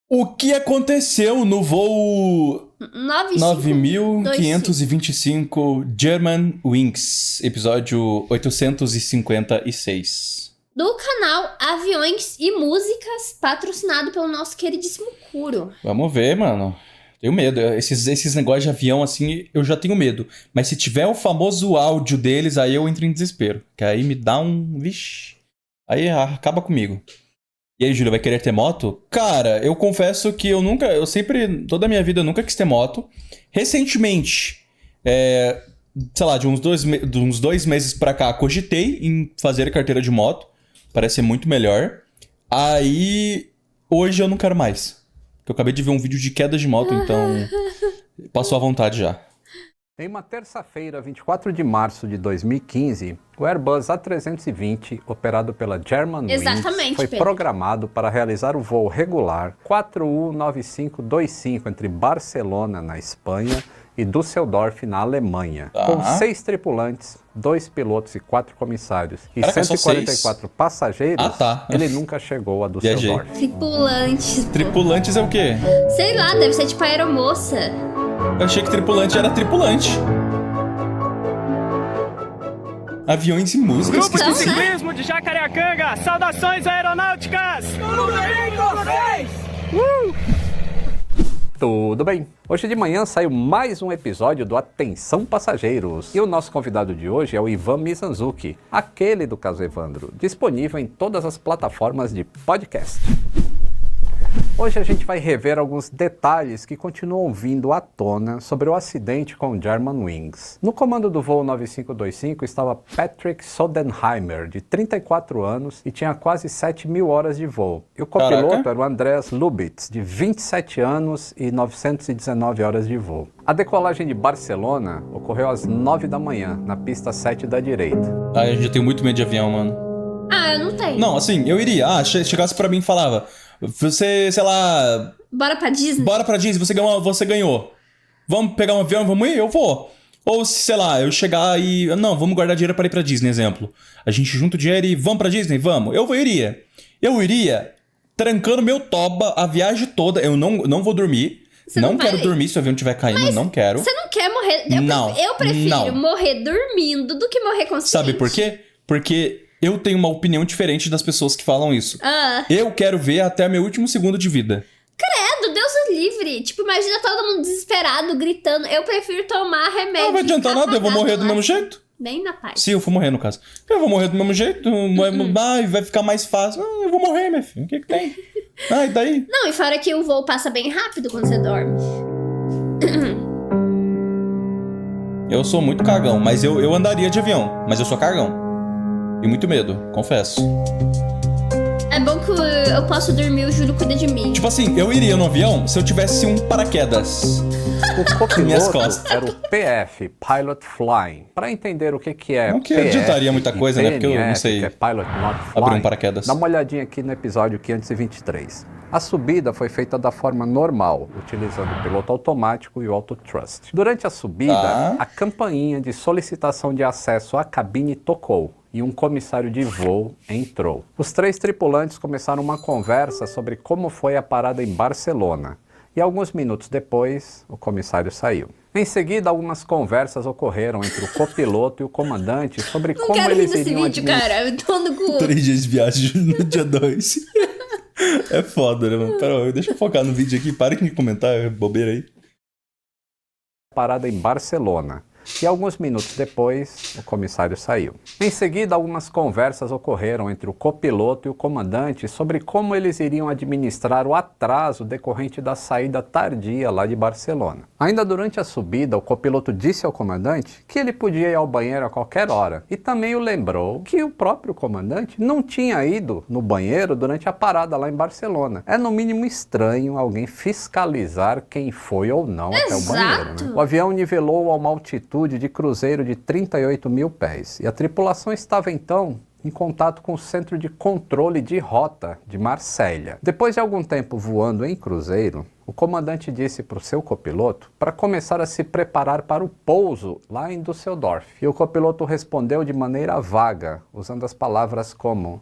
O que aconteceu no voo 9525 Germanwings, episódio 856? Do canal Aviões e Músicas, patrocinado pelo nosso queridíssimo Kuro. Vamos ver, mano. Tenho medo. Esses negócios de avião, assim, eu já tenho medo. Mas se tiver o famoso áudio deles, aí eu entro em desespero. Que aí me dá um... Vixe. Aí acaba comigo. E aí, Júlia, vai querer ter moto? Cara, eu confesso que toda a minha vida eu nunca quis ter moto. Recentemente, sei lá, de uns dois meses pra cá, cogitei em fazer carteira de moto. Parece ser muito melhor. Aí, hoje eu não quero mais. Porque eu acabei de ver um vídeo de queda de moto, então passou à vontade já. Em uma terça-feira, 24 de março de 2015, o Airbus A320, operado pela Germanwings, foi programado para realizar o voo regular 4U9525 entre Barcelona, na Espanha, e Düsseldorf, na Alemanha. Com 6 tripulantes, 2 pilotos e 4 comissários e 144 passageiros, ele nunca chegou a Düsseldorf. Tripulantes. Tripulantes é o quê? Sei lá, deve ser tipo aeromoça. Eu achei que tripulante era tripulante. Aviões e músicas. Grupo de ciclismo de Jacareacanga, saudações aeronáuticas! Tudo bem com vocês? Tudo bem. Hoje de manhã saiu mais um episódio do Atenção Passageiros. E o nosso convidado de hoje é o Ivan Mizanzuki, aquele do caso Evandro, disponível em todas as plataformas de podcast. Hoje a gente vai rever alguns detalhes que continuam vindo à tona sobre o acidente com o Germanwings. No comando do voo 9525 estava Patrick Sodenheimer, de 34 anos e tinha quase 7.000 horas de voo. E o copiloto era o Andreas Lubitz, de 27 anos e 919 horas de voo. A decolagem de Barcelona ocorreu às 9 da manhã, na pista 7 da direita. Eu já tenho muito medo de avião, mano. Eu não tenho. Não, assim, eu iria. Chegasse pra mim e falava... Você, sei lá... Bora pra Disney? Bora pra Disney, você ganhou. Vamos pegar um avião, vamos ir? Eu vou. Ou, sei lá, eu chegar e... Não, vamos guardar dinheiro para ir pra Disney, exemplo. A gente junta o dinheiro e vamos pra Disney? Vamos. Eu iria. Eu iria trancando meu toba a viagem toda. Eu não vou dormir. Não quero dormir se o avião estiver caindo, mas não quero. Você não quer morrer... Eu prefiro morrer dormindo do que morrer consciente. Sabe por quê? Porque... eu tenho uma opinião diferente das pessoas que falam isso. Eu quero ver até meu último segundo de vida. Credo, Deus o livre. Tipo, imagina todo mundo desesperado, gritando. Eu prefiro tomar remédio. Não vai adiantar nada, eu vou morrer do mesmo jeito. Bem na paz. Se eu for morrer, no caso. Eu vou morrer do mesmo jeito, vai ficar mais fácil. Eu vou morrer, meu filho. O que tem? E daí? Não, e fora que o voo passa bem rápido quando você dorme. Eu sou muito cagão, mas eu andaria de avião. Mas eu sou cagão. E muito medo, confesso. É bom que eu posso dormir, o Júlio cuida de mim. Tipo assim, eu iria no avião se eu tivesse um paraquedas. O copiloto era o PF, Pilot Flying. Para entender o que é não que PF adiantaria muita coisa, PNF, né? Porque eu não sei. Que é Pilot Not Flying. Abrir um paraquedas. Dá uma olhadinha aqui no episódio 523. A subida foi feita da forma normal, utilizando o piloto automático e o autothrust. Durante a subida, a campainha de solicitação de acesso à cabine tocou e um comissário de voo entrou. Os 3 tripulantes começaram uma conversa sobre como foi a parada em Barcelona. E alguns minutos depois, o comissário saiu. Em seguida, algumas conversas ocorreram entre o copiloto e o comandante sobre como eles iriam cara, eu tô no cu. 3 dias de viagem no dia 2. É foda, né, mano? Pera, deixa eu focar no vídeo aqui. Parem de comentar, bobeira aí. Parada em Barcelona. E alguns minutos depois, o comissário saiu. Em seguida, algumas conversas ocorreram entre o copiloto e o comandante sobre como eles iriam administrar o atraso decorrente da saída tardia lá de Barcelona. Ainda durante a subida, o copiloto disse ao comandante que ele podia ir ao banheiro a qualquer hora e também o lembrou que o próprio comandante não tinha ido no banheiro durante a parada lá em Barcelona. É no mínimo estranho alguém fiscalizar quem foi ou não até o banheiro, né? O avião nivelou a uma altitude de cruzeiro de 38 mil pés. E a tripulação estava então em contato com o centro de controle de rota de Marsella. Depois de algum tempo voando em cruzeiro, o comandante disse para o seu copiloto para começar a se preparar para o pouso lá em Düsseldorf. E o copiloto respondeu de maneira vaga, usando as palavras como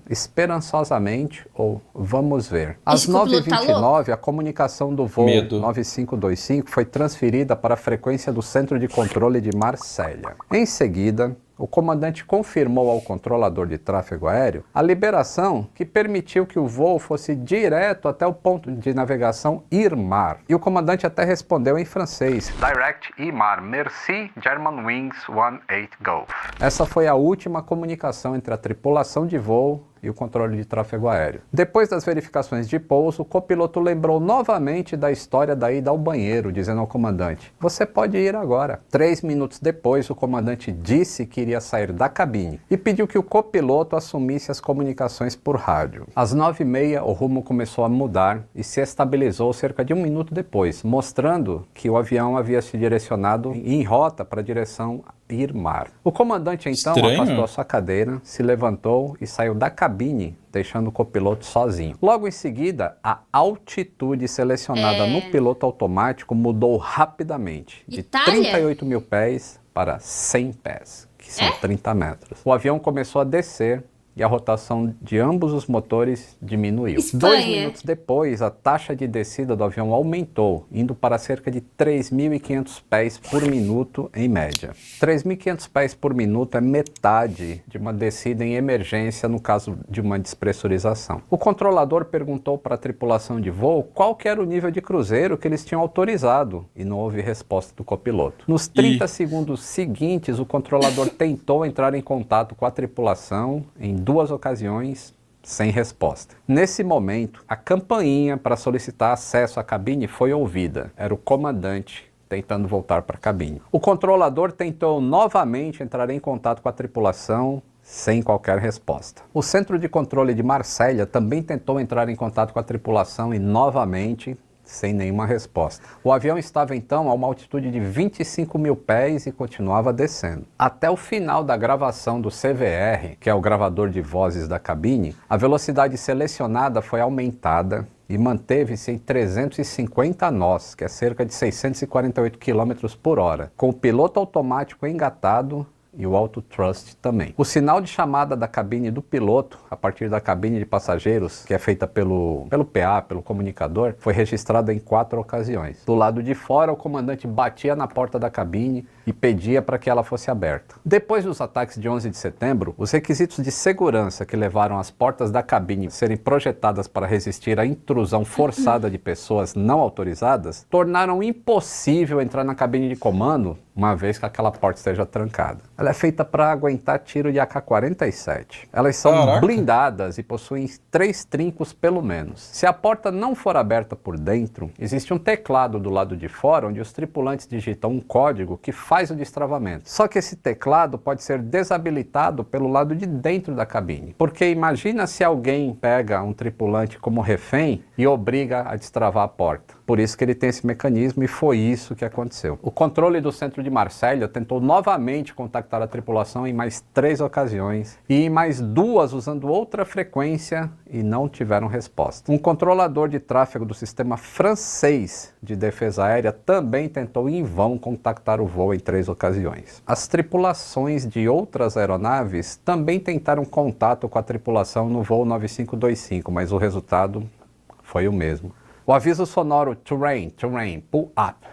Esperançosamente ou vamos ver. Às Esse copiloto tá 9h29, a comunicação do voo Medo. 9525 foi transferida para a frequência do Centro de Controle de Marselha. Em seguida, o comandante confirmou ao controlador de tráfego aéreo a liberação que permitiu que o voo fosse direto até o ponto de navegação IRMAR. E o comandante até respondeu em francês: Direct IRMAR, merci, Germanwings 18 Golf. Essa foi a última comunicação entre a tripulação de voo e o controle de tráfego aéreo. Depois das verificações de pouso, o copiloto lembrou novamente da história da ida ao banheiro, dizendo ao comandante: você pode ir agora. 3 minutos depois, o comandante disse que iria sair da cabine e pediu que o copiloto assumisse as comunicações por rádio. Às 9h30, o rumo começou a mudar e se estabilizou cerca de 1 minuto depois, mostrando que o avião havia se direcionado em rota para a direção IRMAR. O comandante então afastou a sua cadeira, se levantou e saiu da cabine, deixando o copiloto sozinho. Logo em seguida, a altitude selecionada no piloto automático mudou rapidamente, de 38 mil pés para 100 pés, que são 30 metros. O avião começou a descer e a rotação de ambos os motores diminuiu. Espanha. 2 minutos depois, a taxa de descida do avião aumentou, indo para cerca de 3.500 pés por minuto em média. 3.500 pés por minuto é metade de uma descida em emergência no caso de uma despressurização. O controlador perguntou para a tripulação de voo qual que era o nível de cruzeiro que eles tinham autorizado e não houve resposta do copiloto. Nos 30 segundos seguintes, o controlador tentou entrar em contato com a tripulação em 2 ocasiões, sem resposta. Nesse momento, a campainha para solicitar acesso à cabine foi ouvida. Era o comandante tentando voltar para a cabine. O controlador tentou novamente entrar em contato com a tripulação, sem qualquer resposta. O Centro de Controle de Marselha também tentou entrar em contato com a tripulação e novamente sem nenhuma resposta. O avião estava então a uma altitude de 25 mil pés e continuava descendo. Até o final da gravação do CVR, que é o gravador de vozes da cabine, a velocidade selecionada foi aumentada e manteve-se em 350 nós, que é cerca de 648 km por hora, com o piloto automático engatado e o auto thrust também. O sinal de chamada da cabine do piloto, a partir da cabine de passageiros, que é feita pelo PA, pelo comunicador, foi registrado em 4 ocasiões. Do lado de fora, o comandante batia na porta da cabine e pedia para que ela fosse aberta. Depois dos ataques de 11 de setembro, os requisitos de segurança que levaram as portas da cabine a serem projetadas para resistir à intrusão forçada de pessoas não autorizadas, tornaram impossível entrar na cabine de comando uma vez que aquela porta esteja trancada. Ela é feita para aguentar tiro de AK-47. Elas são blindadas e possuem 3 trincos pelo menos. Se a porta não for aberta por dentro, existe um teclado do lado de fora onde os tripulantes digitam um código que faz o destravamento. Só que esse teclado pode ser desabilitado pelo lado de dentro da cabine. Porque imagina se alguém pega um tripulante como refém e obriga a destravar a porta. Por isso que ele tem esse mecanismo e foi isso que aconteceu. O controle do centro de Marselha tentou novamente contactar a tripulação em mais 3 ocasiões e em mais 2 usando outra frequência e não tiveram resposta. Um controlador de tráfego do sistema francês de defesa aérea também tentou em vão contactar o voo em 3 ocasiões. As tripulações de outras aeronaves também tentaram contato com a tripulação no voo 9525, mas o resultado foi o mesmo. O aviso sonoro terrain, pull up,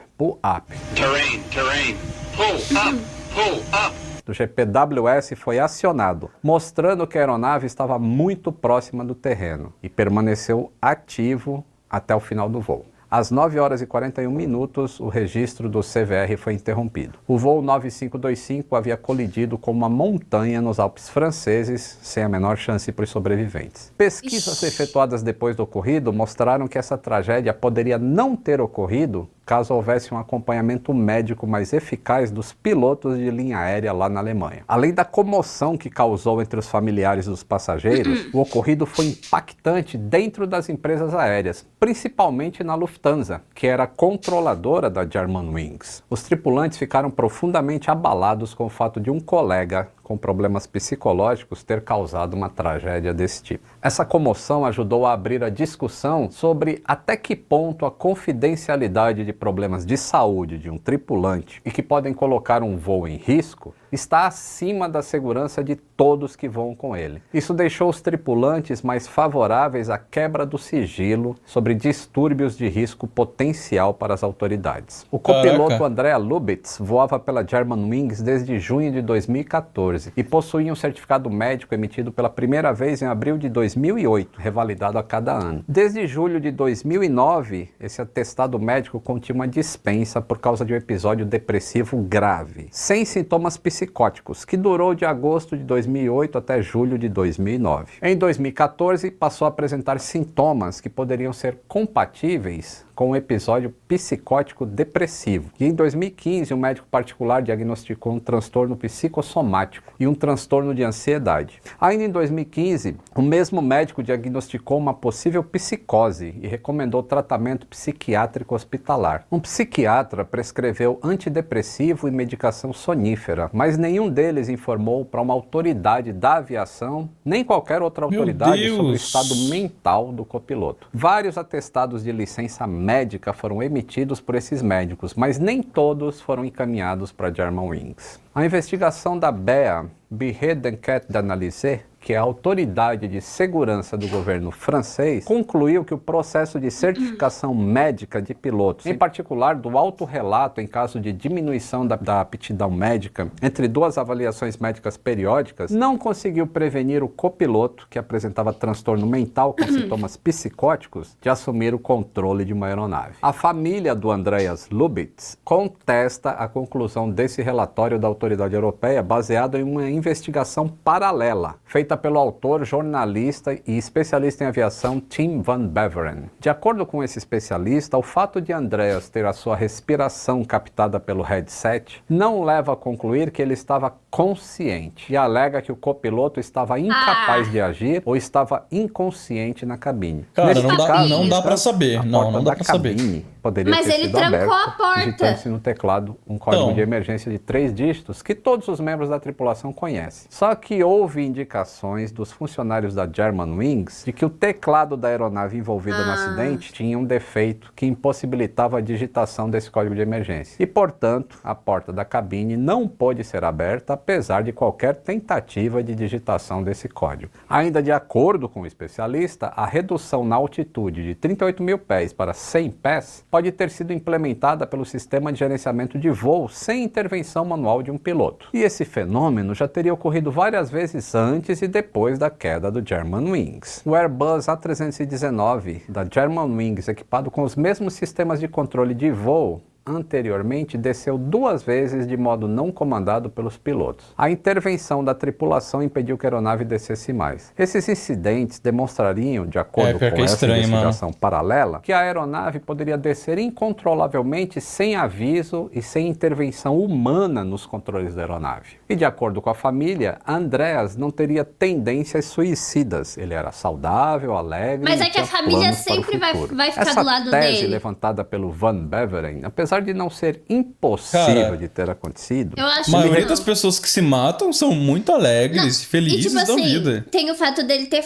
Terrain, pull up. do GPWS foi acionado, mostrando que a aeronave estava muito próxima do terreno e permaneceu ativo até o final do voo. Às 9 horas e 41 minutos, o registro do CVR foi interrompido. O voo 9525 havia colidido com uma montanha nos Alpes franceses, sem a menor chance para os sobreviventes. Pesquisas efetuadas depois do ocorrido mostraram que essa tragédia poderia não ter ocorrido caso houvesse um acompanhamento médico mais eficaz dos pilotos de linha aérea lá na Alemanha. Além da comoção que causou entre os familiares dos passageiros, o ocorrido foi impactante dentro das empresas aéreas, principalmente na Lufthansa, que era controladora da Germanwings. Os tripulantes ficaram profundamente abalados com o fato de um colega com problemas psicológicos ter causado uma tragédia desse tipo. Essa comoção ajudou a abrir a discussão sobre até que ponto a confidencialidade de problemas de saúde de um tripulante e que podem colocar um voo em risco está acima da segurança de todos que voam com ele. Isso deixou os tripulantes mais favoráveis à quebra do sigilo sobre distúrbios de risco potencial para as autoridades. O copiloto Andrea Lubitz voava pela Germanwings desde junho de 2014 e possuía um certificado médico emitido pela primeira vez em abril de 2008, revalidado a cada ano. Desde julho de 2009, esse atestado médico continha uma dispensa por causa de um episódio depressivo grave, sem sintomas psicóticos, que durou de agosto de 2008 até julho de 2009. Em 2014, passou a apresentar sintomas que poderiam ser compatíveis com um episódio psicótico depressivo. E em 2015, um médico particular diagnosticou um transtorno psicossomático e um transtorno de ansiedade. Ainda em 2015, o mesmo médico diagnosticou uma possível psicose e recomendou tratamento psiquiátrico hospitalar. Um psiquiatra prescreveu antidepressivo e medicação sonífera, mas nenhum deles informou para uma autoridade da aviação, nem qualquer outra autoridade sobre o estado mental do copiloto. Vários atestados de licença médica foram emitidos por esses médicos, mas nem todos foram encaminhados para Germanwings. A investigação da BEA, Bureau d'Enquête d'Analyse, que é a autoridade de segurança do governo francês, concluiu que o processo de certificação médica de pilotos, em particular do autorrelato em caso de diminuição da aptidão médica entre duas avaliações médicas periódicas, não conseguiu prevenir o copiloto, que apresentava transtorno mental com sintomas psicóticos, de assumir o controle de uma aeronave. A família do Andreas Lubitz contesta a conclusão desse relatório da autoridade europeia, baseado em uma investigação paralela, feita pelo autor, jornalista e especialista em aviação Tim Van Beveren. De acordo com esse especialista, o fato de Andreas ter a sua respiração captada pelo headset não leva a concluir que ele estava consciente e alega que o copiloto estava incapaz de agir ou estava inconsciente na cabine. Cara, não dá pra saber. Não dá pra saber. Poderia Mas ter ele sido trancou aberta, a porta. digitando-se no teclado um código de emergência de 3 dígitos que todos os membros da tripulação conhecem. Só que houve indicações dos funcionários da Germanwings de que o teclado da aeronave envolvida no acidente tinha um defeito que impossibilitava a digitação desse código de emergência. E, portanto, a porta da cabine não pôde ser aberta, apesar de qualquer tentativa de digitação desse código. Ainda de acordo com o especialista, a redução na altitude de 38 mil pés para 100 pés pode ter sido implementada pelo sistema de gerenciamento de voo sem intervenção manual de um piloto. E esse fenômeno já teria ocorrido várias vezes antes e depois da queda do Germanwings. O Airbus A319 da Germanwings, equipado com os mesmos sistemas de controle de voo, anteriormente desceu 2 vezes de modo não comandado pelos pilotos. A intervenção da tripulação impediu que a aeronave descesse mais. Esses incidentes demonstrariam, de acordo com essa investigação paralela, que a aeronave poderia descer incontrolavelmente sem aviso e sem intervenção humana nos controles da aeronave. E de acordo com a família, Andreas não teria tendências suicidas. Ele era saudável, alegre. Mas é que a família sempre vai ficar do lado dele. Essa tese levantada pelo Van Beveren, apesar de não ser impossível de ter acontecido, a maioria das pessoas que se matam são muito alegres e felizes da vida. Tem o fato dele ter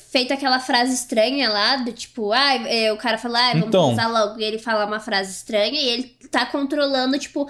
feito aquela frase estranha lá, do tipo, o cara fala, vamos usar logo, e ele fala uma frase estranha, e ele tá controlando, tipo,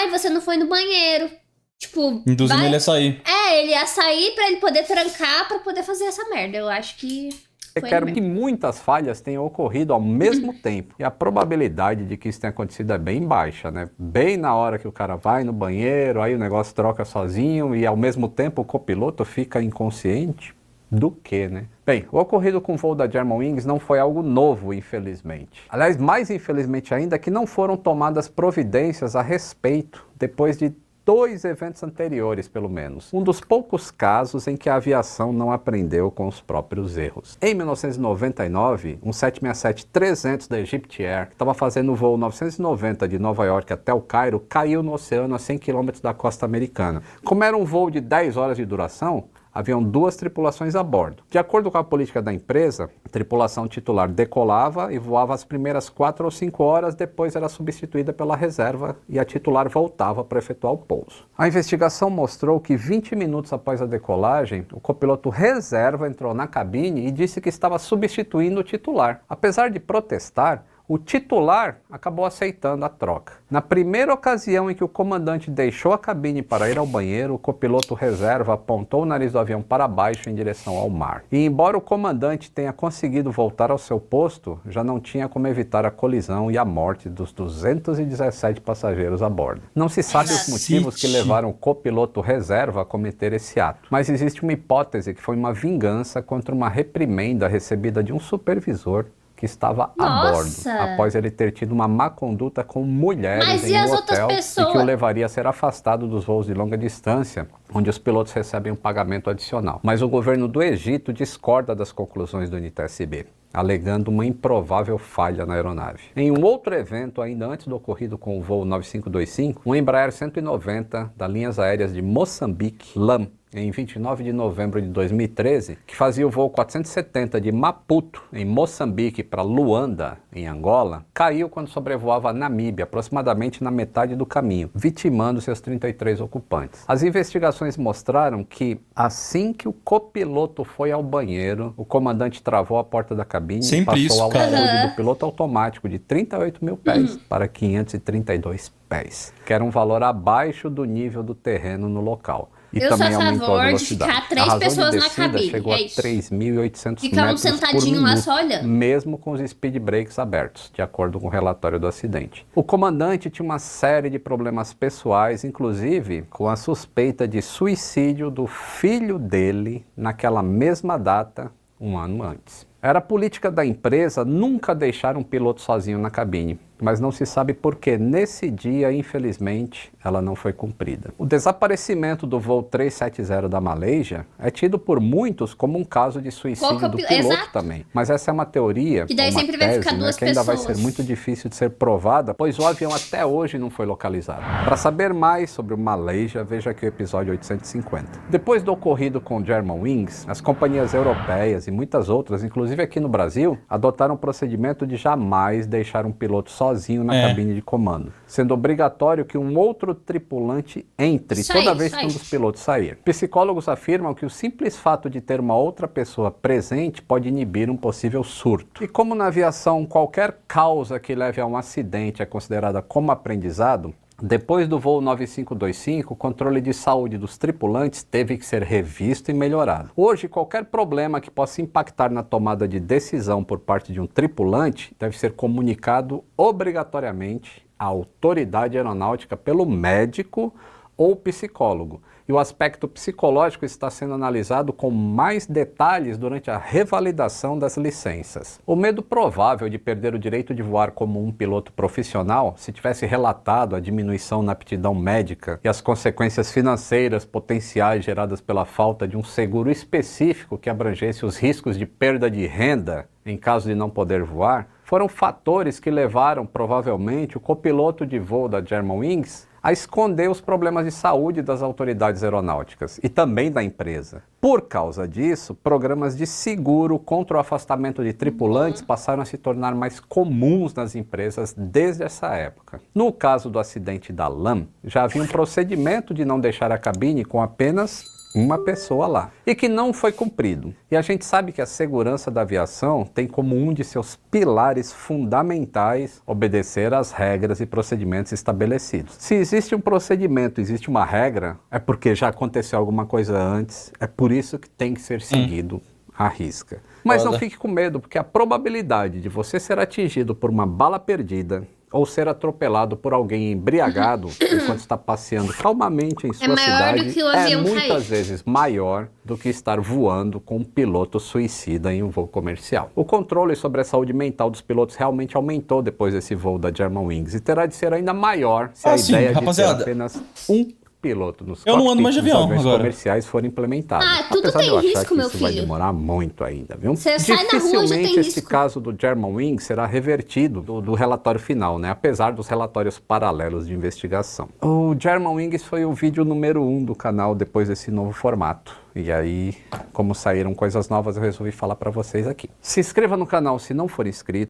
você não foi no banheiro. Tipo, induzindo ele a sair. Ele ia sair pra ele poder trancar, pra poder fazer essa merda. Eu acho que... Eu quero que muitas falhas tenham ocorrido ao mesmo tempo. E a probabilidade de que isso tenha acontecido é bem baixa, né? Bem na hora que o cara vai no banheiro, aí o negócio troca sozinho e ao mesmo tempo o copiloto fica inconsciente. Do que, né? Bem, o ocorrido com o voo da Germanwings não foi algo novo, infelizmente. Aliás, mais infelizmente ainda, que não foram tomadas providências a respeito depois de 2 eventos anteriores, pelo menos. Um dos poucos casos em que a aviação não aprendeu com os próprios erros. Em 1999, um 767-300 da Egypt Air, que estava fazendo o voo 990 de Nova York até o Cairo, caiu no oceano a 100 km da costa americana. Como era um voo de 10 horas de duração, haviam 2 tripulações a bordo. De acordo com a política da empresa, a tripulação titular decolava e voava as primeiras 4 ou 5 horas, depois era substituída pela reserva e a titular voltava para efetuar o pouso. A investigação mostrou que 20 minutos após a decolagem, o copiloto reserva entrou na cabine e disse que estava substituindo o titular. Apesar de protestar, O titular acabou aceitando a troca. Na primeira ocasião em que o comandante deixou a cabine para ir ao banheiro, o copiloto reserva apontou o nariz do avião para baixo em direção ao mar. E embora o comandante tenha conseguido voltar ao seu posto, já não tinha como evitar a colisão e a morte dos 217 passageiros a bordo. Não se sabe os motivos que levaram o copiloto reserva a cometer esse ato, mas existe uma hipótese que foi uma vingança contra uma reprimenda recebida de um supervisor que estava a bordo, após ele ter tido uma má conduta com mulheres em um hotel e que o levaria a ser afastado dos voos de longa distância, onde os pilotos recebem um pagamento adicional. Mas o governo do Egito discorda das conclusões do NTSB, alegando uma improvável falha na aeronave. Em um outro evento, ainda antes do ocorrido com o voo 9525, um Embraer 190 da Linhas Aéreas de Moçambique, LAM, em 29 de novembro de 2013, que fazia o voo 470 de Maputo, em Moçambique, para Luanda, em Angola, caiu quando sobrevoava a Namíbia, aproximadamente na metade do caminho, vitimando seus 33 ocupantes. As investigações mostraram que, assim que o copiloto foi ao banheiro, o comandante travou a porta da cabine e passou a altitude do piloto automático de 38 mil pés para 532 pés, que era um valor abaixo do nível do terreno no local. E eu também sou a aumentou a favor de velocidade. ficar 3 pessoas na cabine. Chegou a 3.800 Ficar metros sentadinho por lá minuto, só olhando. mesmo com os speed brakes abertos, de acordo com o relatório do acidente. O comandante tinha uma série de problemas pessoais, inclusive com a suspeita de suicídio do filho dele naquela mesma data, um ano antes. Era política da empresa nunca deixar um piloto sozinho na cabine, mas não se sabe por que nesse dia, infelizmente, ela não foi cumprida. O desaparecimento do voo 370 da Malásia é tido por muitos como um caso de suicídio do piloto também. Mas essa é uma teoria, que daí uma sempre tese, vai ficar duas que ainda pessoas. vai ser muito difícil de ser provada, pois o avião até hoje não foi localizado. Para saber mais sobre o Malásia, veja aqui o episódio 850. Depois do ocorrido com o Germanwings, as companhias europeias e muitas outras, inclusive aqui no Brasil, adotaram o procedimento de jamais deixar um piloto sozinho na cabine de comando, sendo obrigatório que um outro tripulante entre toda vez que um dos pilotos sair. Psicólogos afirmam que o simples fato de ter uma outra pessoa presente pode inibir um possível surto. E como na aviação qualquer causa que leve a um acidente é considerada como aprendizado, depois do voo 9525, o controle de saúde dos tripulantes teve que ser revisto e melhorado. Hoje, qualquer problema que possa impactar na tomada de decisão por parte de um tripulante deve ser comunicado obrigatoriamente à autoridade aeronáutica pelo médico ou psicólogo. E o aspecto psicológico está sendo analisado com mais detalhes durante a revalidação das licenças. O medo provável de perder o direito de voar como um piloto profissional, se tivesse relatado a diminuição na aptidão médica e as consequências financeiras potenciais geradas pela falta de um seguro específico que abrangesse os riscos de perda de renda em caso de não poder voar, foram fatores que levaram, provavelmente, o copiloto de voo da Germanwings a esconder os problemas de saúde das autoridades aeronáuticas e também da empresa. Por causa disso, programas de seguro contra o afastamento de tripulantes passaram a se tornar mais comuns nas empresas desde essa época. No caso do acidente da LAM, já havia um procedimento de não deixar a cabine com apenas uma pessoa lá, e que não foi cumprido. E a gente sabe que a segurança da aviação tem como um de seus pilares fundamentais obedecer às regras e procedimentos estabelecidos. Se existe um procedimento, existe uma regra, é porque já aconteceu alguma coisa antes, é por isso que tem que ser seguido à risca. Mas não fique com medo, porque a probabilidade de você ser atingido por uma bala perdida ou ser atropelado por alguém embriagado enquanto está passeando calmamente em sua cidade é muitas vezes maior do que estar voando com um piloto suicida em um voo comercial. O controle sobre a saúde mental dos pilotos realmente aumentou depois desse voo da Germanwings e terá de ser ainda maior se a ideia de ter apenas um piloto nos cockpits dos aviões comerciais forem implementados. Tudo apesar tem de eu achar risco, que meu isso filho. vai demorar muito ainda, viu? Você sai na rua, já tem Esse risco. caso do Germanwings será revertido do relatório final, né? Apesar dos relatórios paralelos de investigação. O Germanwings foi o vídeo número 1 do canal depois desse novo formato. E aí, como saíram coisas novas, eu resolvi falar pra vocês aqui. Se inscreva no canal se não for inscrito.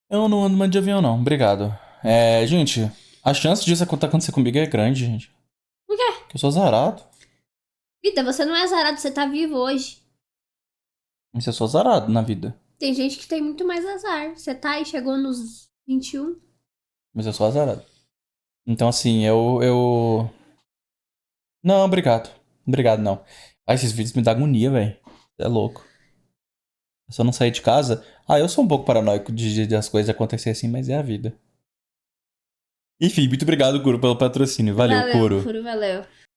Eu não ando mais de avião, não. Obrigado. Gente, a chance disso acontecer comigo é grande, gente. Por quê? Porque eu sou azarado. Vida, você não é azarado, você tá vivo hoje. Mas eu sou azarado na vida. Tem gente que tem muito mais azar. Você tá aí, chegou nos 21. Mas eu sou azarado. Então, assim, eu... Não, obrigado. Obrigado, não. Ah, esses vídeos me dão agonia, velho. É louco. Eu só não sair de casa. Ah, eu sou um pouco paranoico de as coisas acontecerem assim, mas é a vida. Enfim, muito obrigado, Kuro, pelo patrocínio. Valeu, Kuro. Valeu.